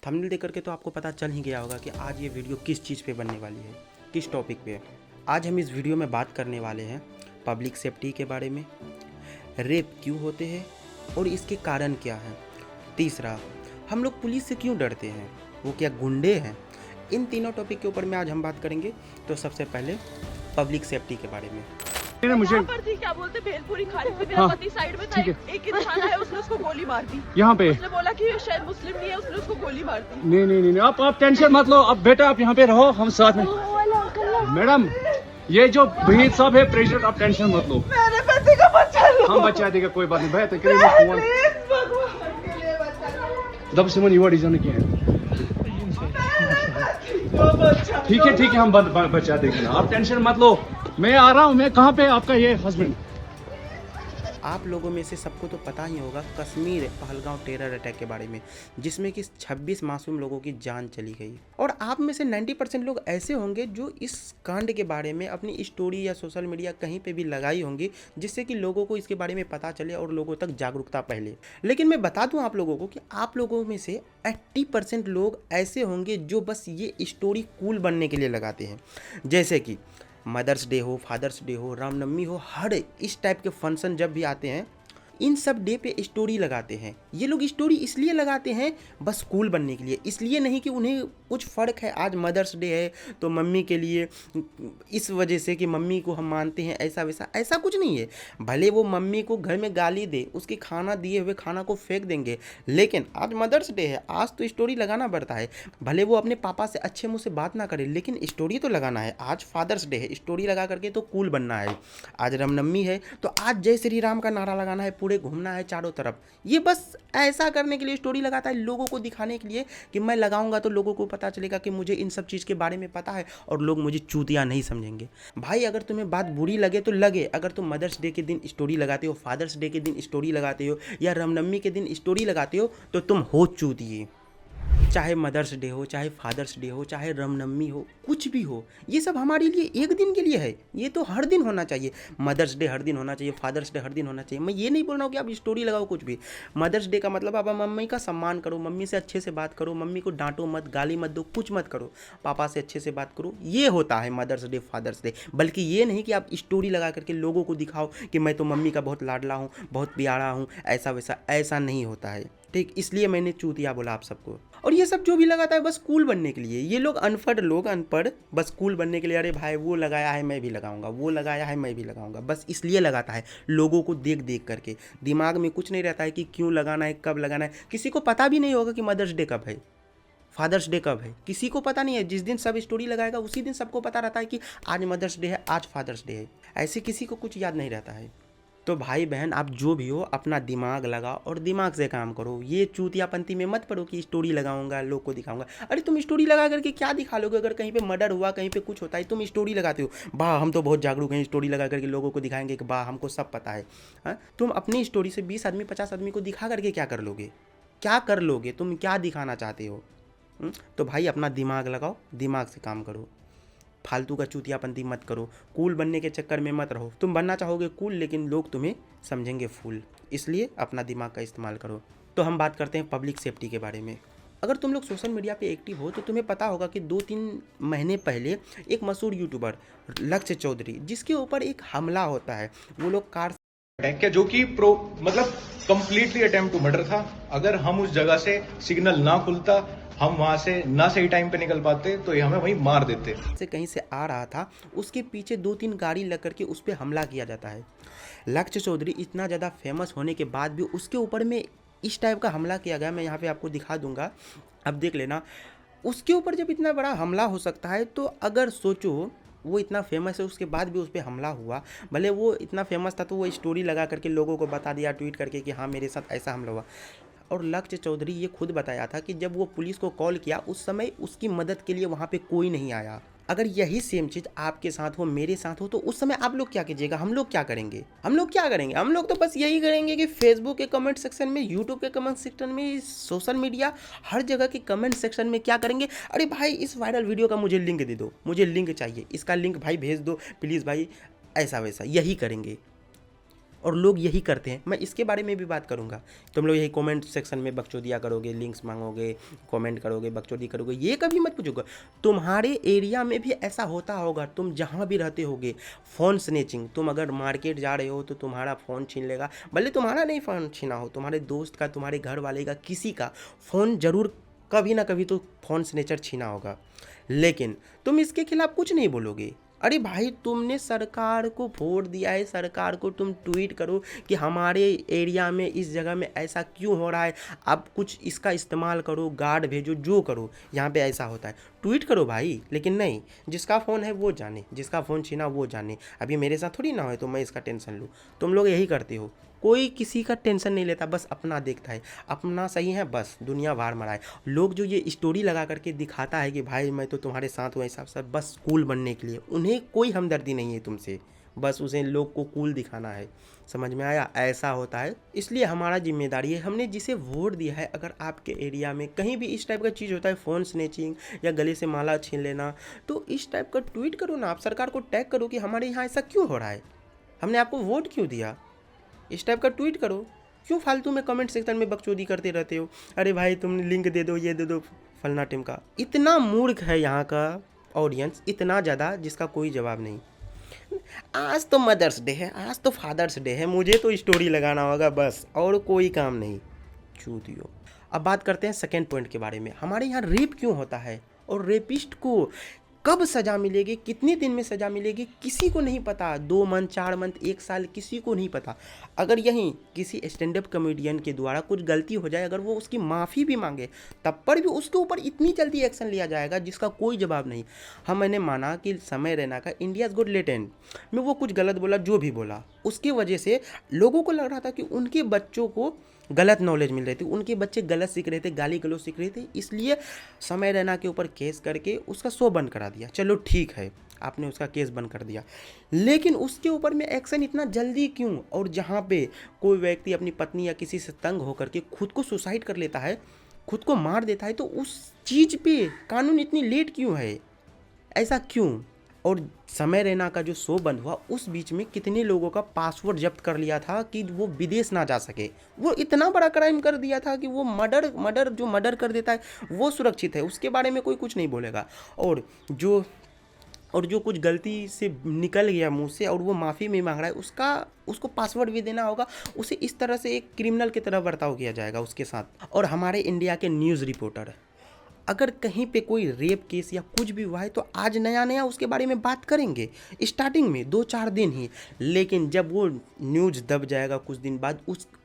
Thumbnail देख करके तो आपको पता चल ही गया होगा कि आज ये वीडियो किस चीज़ पे बनने वाली है, किस टॉपिक पे। आज हम इस वीडियो में बात करने वाले हैं पब्लिक सेफ्टी के बारे में, रेप क्यों होते हैं और इसके कारण क्या हैं। तीसरा, हम लोग पुलिस से क्यों डरते हैं, वो क्या गुंडे हैं। इन तीनों टॉपिक के ऊपर में आज हम बात करेंगे। तो सबसे पहले पब्लिक सेफ्टी के बारे में। मुझे पर थी, क्या बोलते भेलपुरी खाने से मेरा हाँ, पति साइड में था, ठीक है। एक इंसान आया उसने उसको गोली मार दी। यहाँ पे उसने बोला कि ये शायद मुस्लिम नहीं है, उसने उसको गोली मार दी। नहीं, आप टेंशन मत लो। अब बेटा आप यहाँ पे रहो, हम साथ में। मैडम ये जो भहीद साहब है प्रेसिडेंट, आप टेंशन मत लो, मेरे पति का बच्चा लो। हम बचा देगा, कोई बात नहीं। भाई तकरीबन फोन प्लीज भगवान के लिए बचा लो। दब सिमन युवा डिजाइन किया है। ठीक है हम बचा देंगे ना, आप टेंशन मत लो। मैं आ रहा हूँ। मैं कहाँ पे आपका ये हस्बैंड? आप लोगों में से सबको तो पता ही होगा कश्मीर पहलगांव टेरर अटैक के बारे में, जिसमें कि 26 मासूम लोगों की जान चली गई। और आप में से 90% लोग ऐसे होंगे जो इस कांड के बारे में अपनी स्टोरी या सोशल मीडिया कहीं पे भी लगाई होंगी, जिससे कि लोगों को इसके बारे में पता चले और लोगों तक जागरूकता फैले। लेकिन मैं बता दूं आप लोगों को कि आप लोगों में से 80% लोग ऐसे होंगे जो बस ये स्टोरी कूल बनने के लिए लगाते हैं। जैसे कि मदर्स डे हो, फादर्स डे हो, रामनवमी हो, हर इस टाइप के फंक्शन जब भी आते हैं, इन सब डे पे स्टोरी लगाते हैं। ये लोग स्टोरी इसलिए लगाते हैं बस कूल बनने के लिए, इसलिए नहीं कि उन्हें कुछ फ़र्क है। आज मदर्स डे है तो मम्मी के लिए इस वजह से कि मम्मी को हम मानते हैं, ऐसा वैसा ऐसा कुछ नहीं है। भले वो मम्मी को घर में गाली दे, उसके खाना दिए हुए खाना को फेंक देंगे, लेकिन आज मदर्स डे है, आज तो स्टोरी लगाना पड़ता है। भले वो अपने पापा से अच्छे मुँह से बात ना करे, लेकिन स्टोरी तो लगाना है। आज फादर्स डे है, स्टोरी लगा करके तो कूल बनना है। आज रामनवमी है तो आज जय श्री राम का नारा लगाना है, पूरे घूमना है चारों तरफ। ये बस ऐसा करने के लिए स्टोरी लगाता है, लोगों को दिखाने के लिए कि मैं लगाऊंगा तो लोगों को पता चलेगा कि मुझे इन सब चीज़ के बारे में पता है और लोग मुझे चूतिया नहीं समझेंगे। भाई अगर तुम्हें बात बुरी लगे तो लगे, अगर तुम मदर्स डे के दिन स्टोरी लगाते हो, फादर्स डे के दिन स्टोरी लगाते हो या रामनवमी के दिन स्टोरी लगाते हो तो तुम हो चूतिए। चाहे मदर्स डे हो, चाहे फादर्स डे हो, चाहे रामनवमी हो, कुछ भी हो, ये सब हमारे लिए एक दिन के लिए है। ये तो हर दिन होना चाहिए। मदर्स डे हर दिन होना चाहिए, फादर्स डे हर दिन होना चाहिए। मैं ये नहीं बोल रहा हूँ कि आप स्टोरी लगाओ कुछ भी। मदर्स डे का मतलब आप मम्मी का सम्मान करो, मम्मी से अच्छे से बात करो, मम्मी को डांटो मत, गाली मत दो, कुछ मत करो, पापा से अच्छे से बात करो। ये होता है मदर्स डे, फादर्स डे। बल्कि ये नहीं कि आप स्टोरी लगा करके लोगों को दिखाओ कि मैं तो मम्मी का बहुत लाडला हूँ, बहुत प्यारा हूँ, ऐसा वैसा ऐसा नहीं होता है। ठीक, इसलिए मैंने चूतिया बोला आप सबको। और ये सब जो भी लगाता है बस कूल बनने के लिए। ये लोग अनपढ़ बस कूल बनने के लिए, अरे भाई वो लगाया है मैं भी लगाऊंगा, वो लगाया है मैं भी लगाऊंगा, बस इसलिए लगाता है लोगों को देख देख करके। दिमाग में कुछ नहीं रहता है कि क्यों लगाना है, कब लगाना है। किसी को पता भी नहीं होगा कि मदर्स डे कब है, फादर्स डे कब है, किसी को पता नहीं है। जिस दिन सब स्टोरी लगाएगा उसी दिन सबको पता रहता है कि आज मदर्स डे है, आज फादर्स डे है। ऐसे किसी को कुछ याद नहीं रहता है। तो भाई बहन आप जो भी हो, अपना दिमाग लगाओ और दिमाग से काम करो। ये चूतियापंती में मत पड़ो कि स्टोरी लगाऊंगा, लोग को दिखाऊंगा। अरे तुम स्टोरी लगा करके क्या दिखा लोगे? अगर कहीं पे मर्डर हुआ, कहीं पे कुछ होता है, तुम स्टोरी लगाते हो, वाह हम तो बहुत जागरूक हैं, स्टोरी लगा करके लोगों को दिखाएंगे कि वाह हमको सब पता है। हाँ, तुम अपनी स्टोरी से 20 आदमी 50 आदमी को दिखा करके क्या कर लोगे? क्या कर लोगे? तुम क्या दिखाना चाहते हो? तो भाई अपना दिमाग लगाओ, दिमाग से काम करो। फालतू का चूतियापंती मत करो, कूल बनने के चक्कर में मत रहो। तुम बनना चाहोगे कूल, लेकिन लोग तुम्हें समझेंगे फूल। इसलिए अपना दिमाग का इस्तेमाल करो। तो हम बात करते हैं पब्लिक सेफ्टी के बारे में। अगर तुम लोग सोशल मीडिया पे एक्टिव हो तो तुम्हें पता होगा कि 2-3 महीने पहले एक मशहूर यूट्यूबर लक्ष्य चौधरी, जिसके ऊपर एक हमला होता है, वो लोग कार अटैक किया, जो कि मतलब कंप्लीटली अटेम्प्ट टू मर्डर था। अगर हम उस जगह से सिग्नल ना खुलता, हम वहां से ना सही टाइम पे निकल पाते, तो ये हमें वहीं मार देते। से कहीं से आ रहा था, उसके पीछे 2-3 गाड़ी लग करके उस पर हमला किया जाता है। लक्ष्य चौधरी इतना ज़्यादा फेमस होने के बाद भी उसके ऊपर में इस टाइप का हमला किया गया। मैं यहाँ पे आपको दिखा दूंगा, अब देख लेना। उसके ऊपर जब इतना बड़ा हमला हो सकता है तो अगर सोचो वो इतना फेमस है, उसके बाद भी उस पर हमला हुआ। भले वो इतना फेमस था तो वो स्टोरी लगा करके लोगों को बता दिया, ट्वीट करके कि हाँ मेरे साथ ऐसा हमला हुआ। और लक्ष्य चौधरी ये खुद बताया था कि जब वो पुलिस को कॉल किया उस समय उसकी मदद के लिए वहाँ पे कोई नहीं आया। अगर यही सेम चीज़ आपके साथ हो, मेरे साथ हो, तो उस समय आप लोग क्या कीजिएगा? हम लोग क्या करेंगे? हम लोग तो बस यही करेंगे कि फेसबुक के कमेंट सेक्शन में, यूट्यूब के कमेंट सेक्शन में, सोशल मीडिया हर जगह के कमेंट सेक्शन में क्या करेंगे? अरे भाई इस वायरल वीडियो का मुझे लिंक दे दो, मुझे लिंक चाहिए, इसका लिंक भाई भेज दो प्लीज़ भाई, ऐसा वैसा यही करेंगे। और लोग यही करते हैं। मैं इसके बारे में भी बात करूंगा। तुम लोग यही कमेंट सेक्शन में बकचोदिया करोगे, लिंक्स मांगोगे, कमेंट करोगे, बकचोदी करोगे, ये कभी मत पूछोगे। तुम्हारे एरिया में भी ऐसा होता होगा, तुम जहाँ भी रहते होगे। फ़ोन स्नैचिंग, तुम अगर मार्केट जा रहे हो तो तुम्हारा फ़ोन छीन लेगा, भले तुम्हारा नहीं फ़ोन छीना हो, तुम्हारे दोस्त का, तुम्हारे घर वाले का, किसी का फ़ोन ज़रूर कभी ना कभी तो फ़ोन स्नैचर छीना होगा। लेकिन तुम इसके खिलाफ कुछ नहीं बोलोगे। अरे भाई, तुमने सरकार को वोट दिया है, सरकार को तुम ट्वीट करो कि हमारे एरिया में इस जगह में ऐसा क्यों हो रहा है, आप कुछ इसका इस्तेमाल करो, गार्ड भेजो, जो करो, यहाँ पे ऐसा होता है, ट्वीट करो भाई। लेकिन नहीं, जिसका फ़ोन है वो जाने, जिसका फ़ोन छीना वो जाने। अभी मेरे साथ थोड़ी ना हो तो मैं इसका टेंशन लूँ। तुम लोग यही करते हो, कोई किसी का टेंशन नहीं लेता, बस अपना देखता है, अपना सही है, बस दुनिया वार मराए। लोग जो ये स्टोरी लगा करके दिखाता है कि भाई मैं तो तुम्हारे साथ हूँ, ऐसा सब बस कूल बनने के लिए, उन्हें कोई हमदर्दी नहीं है तुमसे, बस उसे लोग को कूल दिखाना है। समझ में आया? ऐसा होता है। इसलिए हमारा जिम्मेदारी है, हमने जिसे वोट दिया है, अगर आपके एरिया में कहीं भी इस टाइप का चीज़ होता है, फ़ोन स्नैचिंग या गले से माला छीन लेना, तो इस टाइप का ट्वीट करो ना, आप सरकार को टैग करो कि हमारे यहाँ ऐसा क्यों हो रहा है, हमने आपको वोट क्यों दिया, इस टाइप का ट्वीट करो। क्यों फालतू में कमेंट सेक्शन में बकचोदी करते रहते हो? अरे भाई तुमने लिंक दे दो, ये दे दो, फलना टिमका। इतना मूर्ख है यहाँ का ऑडियंस, इतना ज़्यादा जिसका कोई जवाब नहीं। आज तो मदर्स डे है, आज तो फादर्स डे है, मुझे तो स्टोरी लगाना होगा बस, और कोई काम नहीं। चूतियो। अब बात करते हैं सेकेंड पॉइंट के बारे में। हमारे यहाँ रेप क्यों होता है और रेपिस्ट को कब सज़ा मिलेगी, कितने दिन में सज़ा मिलेगी, किसी को नहीं पता। 2 मंथ, 4 मंथ, 1 साल, किसी को नहीं पता। अगर यहीं किसी स्टैंड अप कॉमेडियन के द्वारा कुछ गलती हो जाए, अगर वो उसकी माफ़ी भी मांगे, तब पर भी उसके ऊपर इतनी जल्दी एक्शन लिया जाएगा जिसका कोई जवाब नहीं। मैंने माना कि समय रैना का इंडियाज़ गुड लेटेंट में वो कुछ गलत बोला, जो भी बोला, उसकी वजह से लोगों को लग रहा था कि उनके बच्चों को गलत नॉलेज मिल रही थी, उनके बच्चे गलत सीख रहे थे, गाली गलौज सीख रहे थे, इसलिए समय रैना के ऊपर केस करके उसका शो बंद करा दिया। चलो ठीक है, आपने उसका केस बंद कर दिया, लेकिन उसके ऊपर में एक्शन इतना जल्दी क्यों? और जहाँ पे कोई व्यक्ति अपनी पत्नी या किसी से तंग होकर के खुद को सुसाइड कर लेता है, खुद को मार देता है, तो उस चीज़ पे कानून इतनी लेट क्यों है? ऐसा क्यों? और समय रैना का जो शो बंद हुआ, उस बीच में कितने लोगों का पासपोर्ट जब्त कर लिया था कि वो विदेश ना जा सके। वो इतना बड़ा क्राइम कर दिया था कि वो मर्डर कर देता है वो सुरक्षित है, उसके बारे में कोई कुछ नहीं बोलेगा। और जो कुछ गलती से निकल गया मुंह से और वो माफ़ी में मांग रहा है, उसको पासवर्ड भी देना होगा, उसे इस तरह से एक क्रिमिनल की तरह बर्ताव किया जाएगा उसके साथ। और हमारे इंडिया के न्यूज़ रिपोर्टर, अगर कहीं पे कोई रेप केस या कुछ भी हुआ है तो आज नया उसके बारे में बात करेंगे, स्टार्टिंग में 2-4 दिन ही। लेकिन जब वो न्यूज़ दब जाएगा कुछ दिन बाद,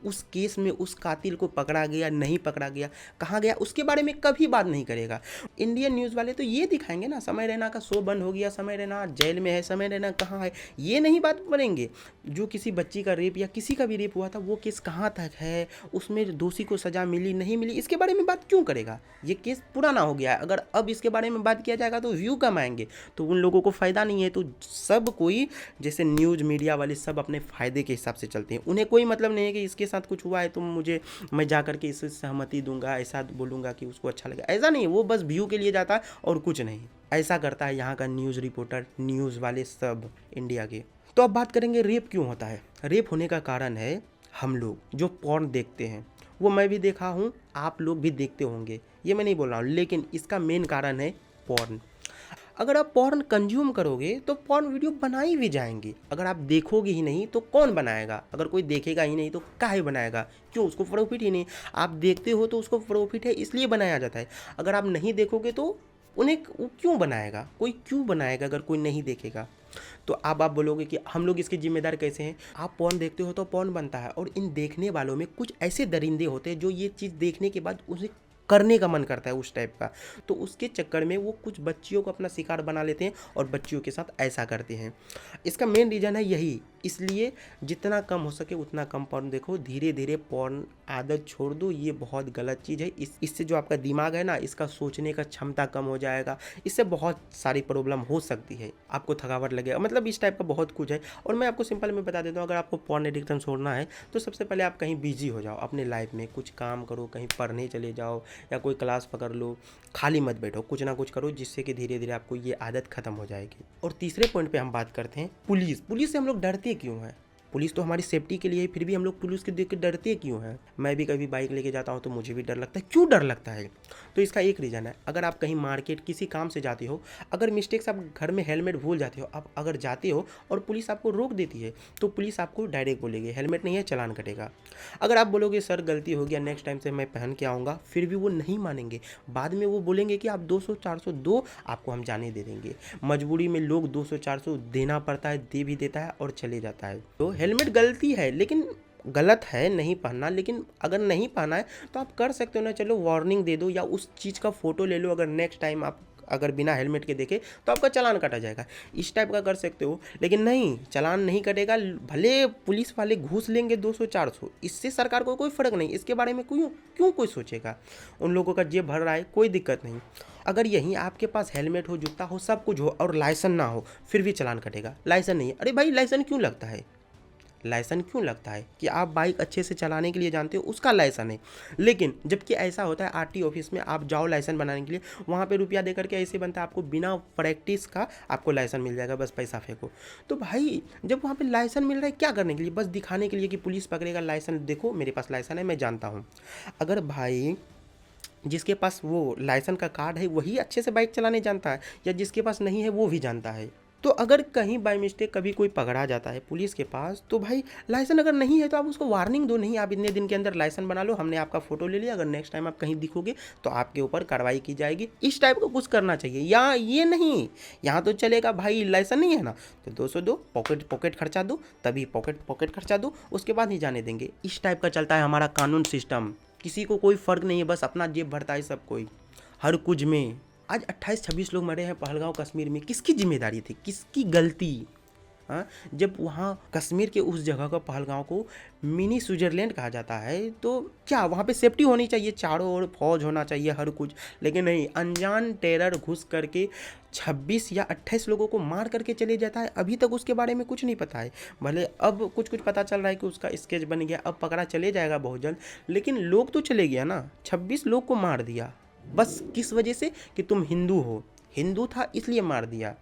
उस केस में उस कातिल को पकड़ा गया, नहीं पकड़ा गया, कहाँ गया, उसके बारे में कभी बात नहीं करेगा। इंडियन न्यूज़ वाले तो ये दिखाएंगे ना, समय रैना का शो बंद हो गया, समय रैना जेल में है, समय रैना कहाँ है, ये नहीं बात करेंगे। जो किसी बच्ची का रेप या किसी का भी रेप हुआ था, वो केस कहाँ तक है, उसमें दोषी को सज़ा मिली नहीं मिली, इसके बारे में बात क्यों करेगा? ये केस पुराना हो गया है। अगर अब इसके बारे में बात किया जाएगा तो व्यू कम आएंगे, तो उन लोगों को फ़ायदा नहीं है। तो सब कोई, जैसे न्यूज़ मीडिया वाले, सब अपने फ़ायदे के हिसाब से चलते हैं। उन्हें कोई मतलब नहीं है कि इसके साथ कुछ हुआ है तो मैं जा करके इससे सहमति दूंगा, ऐसा बोलूँगा कि उसको अच्छा लगे, ऐसा नहीं है। वो बस व्यू के लिए जाता है और कुछ नहीं। ऐसा करता है यहाँ का न्यूज़ रिपोर्टर, न्यूज़ वाले सब इंडिया के। तो अब बात करेंगे रेप क्यों होता है। रेप होने का कारण है हम लोग जो पॉर्न देखते हैं, वो मैं भी देखा हूँ, आप लोग भी देखते होंगे, ये मैं नहीं बोल रहा हूँ, लेकिन इसका मेन कारण है पॉर्न। अगर आप पॉर्न कंज्यूम करोगे तो पॉर्न वीडियो बनाई भी जाएंगी। अगर आप देखोगे ही नहीं तो कौन बनाएगा? अगर कोई देखेगा ही नहीं तो काहे बनाएगा? क्यों? उसको प्रॉफिट ही नहीं। आप देखते हो तो उसको प्रॉफिट है, इसलिए बनाया जाता है। अगर आप नहीं देखोगे तो उन्हें क्यों बनाएगा? कोई क्यों बनाएगा अगर कोई नहीं देखेगा? तो अब आप बोलोगे कि हम लोग इसके जिम्मेदार कैसे हैं? आप पॉर्न देखते हो तो पॉर्न बनता है, और इन देखने वालों में कुछ ऐसे दरिंदे होते हैं जो ये चीज़ देखने के बाद उसे करने का मन करता है उस टाइप का। तो उसके चक्कर में वो कुछ बच्चियों को अपना शिकार बना लेते हैं और बच्चियों के साथ ऐसा करते हैं। इसका मेन रीज़न है यही। इसलिए जितना कम हो सके उतना कम पॉर्न देखो, धीरे धीरे पॉर्न आदत छोड़ दो। ये बहुत गलत चीज़ है। इससे जो आपका दिमाग है ना, इसका सोचने का क्षमता कम हो जाएगा। इससे बहुत सारी प्रॉब्लम हो सकती है, आपको थकावट लगेगा, मतलब इस टाइप का बहुत कुछ है। और मैं आपको सिंपल में बता देता हूँ, अगर आपको पॉर्न एडिक्शन छोड़ना है तो सबसे पहले आप कहीं बिजी हो जाओ अपने लाइफ में, कुछ काम करो, कहीं पढ़ने चले जाओ या कोई क्लास पकड़ लो, खाली मत बैठो, कुछ ना कुछ करो, जिससे कि धीरे धीरे आपको ये आदत खत्म हो जाएगी। और तीसरे पॉइंट पे हम बात करते हैं पुलिस से हम लोग डरते क्यों हैं? पुलिस तो हमारी सेफ्टी के लिए है, फिर भी हम लोग पुलिस को देख के डरते क्यों हैं? मैं भी कभी बाइक लेके जाता हूँ तो मुझे भी डर लगता है। क्यों डर लगता है? तो इसका एक रीज़न है, अगर आप कहीं मार्केट किसी काम से जाते हो, अगर मिस्टेक से आप घर में हेलमेट भूल जाते हो, आप अगर जाते हो और पुलिस आपको रोक देती है तो पुलिस आपको डायरेक्ट बोलेगी हेलमेट नहीं है, चालान कटेगा। अगर आप बोलोगे सर गलती हो गया, नेक्स्ट टाइम से मैं पहन के आऊँगा, फिर भी वो नहीं मानेंगे। बाद में वो बोलेंगे कि आप 200-400 दो, आपको हम जाने दे देंगे। मजबूरी में लोग 200-400 देना पड़ता है, दे भी देता है और चले जाता है। तो हेलमेट गलती है, लेकिन गलत है नहीं पहनना, लेकिन अगर नहीं पहना है तो आप कर सकते हो ना, चलो वार्निंग दे दो या उस चीज़ का फ़ोटो ले लो। अगर नेक्स्ट टाइम आप अगर बिना हेलमेट के देखे तो आपका चालान काटा जाएगा, इस टाइप का कर सकते हो। लेकिन नहीं, चालान नहीं कटेगा, भले पुलिस वाले घूस लेंगे 200-400, इससे सरकार को कोई फ़र्क नहीं। इसके बारे में क्यों कोई सोचेगा? उन लोगों का जेब भर रहा है, कोई दिक्कत नहीं। अगर यहीं आपके पास हेलमेट हो, जूता हो, सब कुछ हो और लाइसेंस ना हो, फिर भी चालान कटेगा। लाइसेंस नहीं है, अरे भाई लाइसेंस क्यों लगता है? लाइसेंस क्यों लगता है? कि आप बाइक अच्छे से चलाने के लिए जानते हो, उसका लाइसेंस है। लेकिन जबकि ऐसा होता है आरटी ऑफिस में आप जाओ लाइसेंस बनाने के लिए, वहाँ पे रुपया दे करके ऐसे बनता है आपको बिना प्रैक्टिस का आपको लाइसेंस मिल जाएगा, बस पैसा फेंको। तो भाई जब वहाँ पे लाइसेंस मिल रहा है क्या करने के लिए? बस दिखाने के लिए कि पुलिस पकड़ेगा, लाइसेंस देखो मेरे पास लाइसेंस है, मैं जानता हूँ। अगर भाई जिसके पास वो लाइसेंस का कार्ड है वही अच्छे से बाइक चलाने जानता है, या जिसके पास नहीं है वो भी जानता है, तो अगर कहीं बाय मिस्टेक कभी कोई पकड़ा जाता है पुलिस के पास, तो भाई लाइसेंस अगर नहीं है तो आप उसको वार्निंग दो, नहीं आप इतने दिन के अंदर लाइसेंस बना लो, हमने आपका फोटो ले लिया, अगर नेक्स्ट टाइम आप कहीं दिखोगे तो आपके ऊपर कार्रवाई की जाएगी। इस टाइप का कुछ करना चाहिए। या ये नहीं, यहाँ तो चलेगा भाई लाइसेंस नहीं है ना तो 200 दो, पॉकेट खर्चा दो, तभी पॉकेट खर्चा दो, उसके बाद नहीं जाने देंगे। इस टाइप का चलता है हमारा कानून सिस्टम। किसी को कोई फ़र्क नहीं है, बस अपना जेब भरता है सब कोई, हर कुछ में। आज 28-26 लोग मरे हैं पहलगांव कश्मीर में, किसकी जिम्मेदारी थी, किसकी गलती? हाँ, जब वहाँ कश्मीर के उस जगह को, पहलगांव को मिनी स्विट्ज़रलैंड कहा जाता है, तो क्या वहाँ पे सेफ्टी होनी चाहिए, चारों ओर फौज होना चाहिए, हर कुछ। लेकिन नहीं, अनजान टेरर घुस करके 26 या 28 लोगों को मार करके चले जाता है। अभी तक उसके बारे में कुछ नहीं पता है। भले अब कुछ पता चल रहा है कि उसका स्केच बन गया, अब पकड़ा चले जाएगा बहुत जल्द, लेकिन लोग तो चले गया ना। 26 लोग को मार दिया, बस किस वजह से? कि तुम हिंदू हो, हिंदू था इसलिए मार दिया,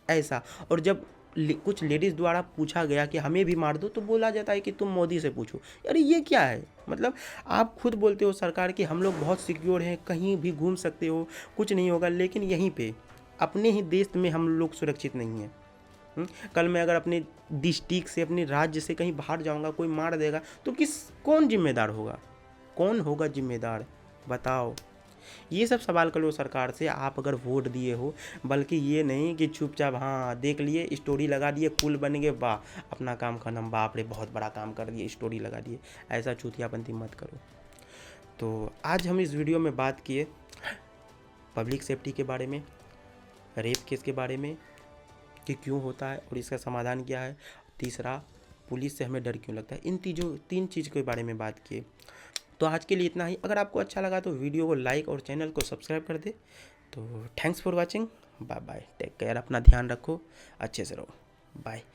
ऐसा। और जब कुछ लेडीज़ द्वारा पूछा गया कि हमें भी मार दो, तो बोला जाता है कि तुम मोदी से पूछो। अरे ये क्या है? मतलब आप खुद बोलते हो सरकार कि हम लोग बहुत सिक्योर हैं, कहीं भी घूम सकते हो, कुछ नहीं होगा, लेकिन यहीं पे अपने ही देश में हम लोग सुरक्षित नहीं हैं। कल मैं अगर अपने डिस्ट्रिक्ट से, अपने राज्य से कहीं बाहर जाऊंगा, कोई मार देगा तो कौन जिम्मेदार होगा? कौन होगा जिम्मेदार? बताओ। ये सब सवाल करो सरकार से, आप अगर वोट दिए हो। बल्कि ये नहीं कि चुपचाप हाँ देख लिए, स्टोरी लगा दिए, कूल बन गए, वाह अपना काम खत्म, बाप रे बहुत बड़ा काम कर दिए, स्टोरी लगा दिए। ऐसा चूतियापंती मत करो। तो आज हम इस वीडियो में बात किए पब्लिक सेफ्टी के बारे में, रेप केस के बारे में कि क्यों होता है और इसका समाधान क्या है। तीसरा, पुलिस से हमें डर क्यों लगता है। इन तीन चीज़ के बारे में बात किए। तो आज के लिए इतना ही। अगर आपको अच्छा लगा तो वीडियो को लाइक और चैनल को सब्सक्राइब कर दे। तो thanks for watching, bye bye, take care, अपना ध्यान रखो, अच्छे से रहो, बाय।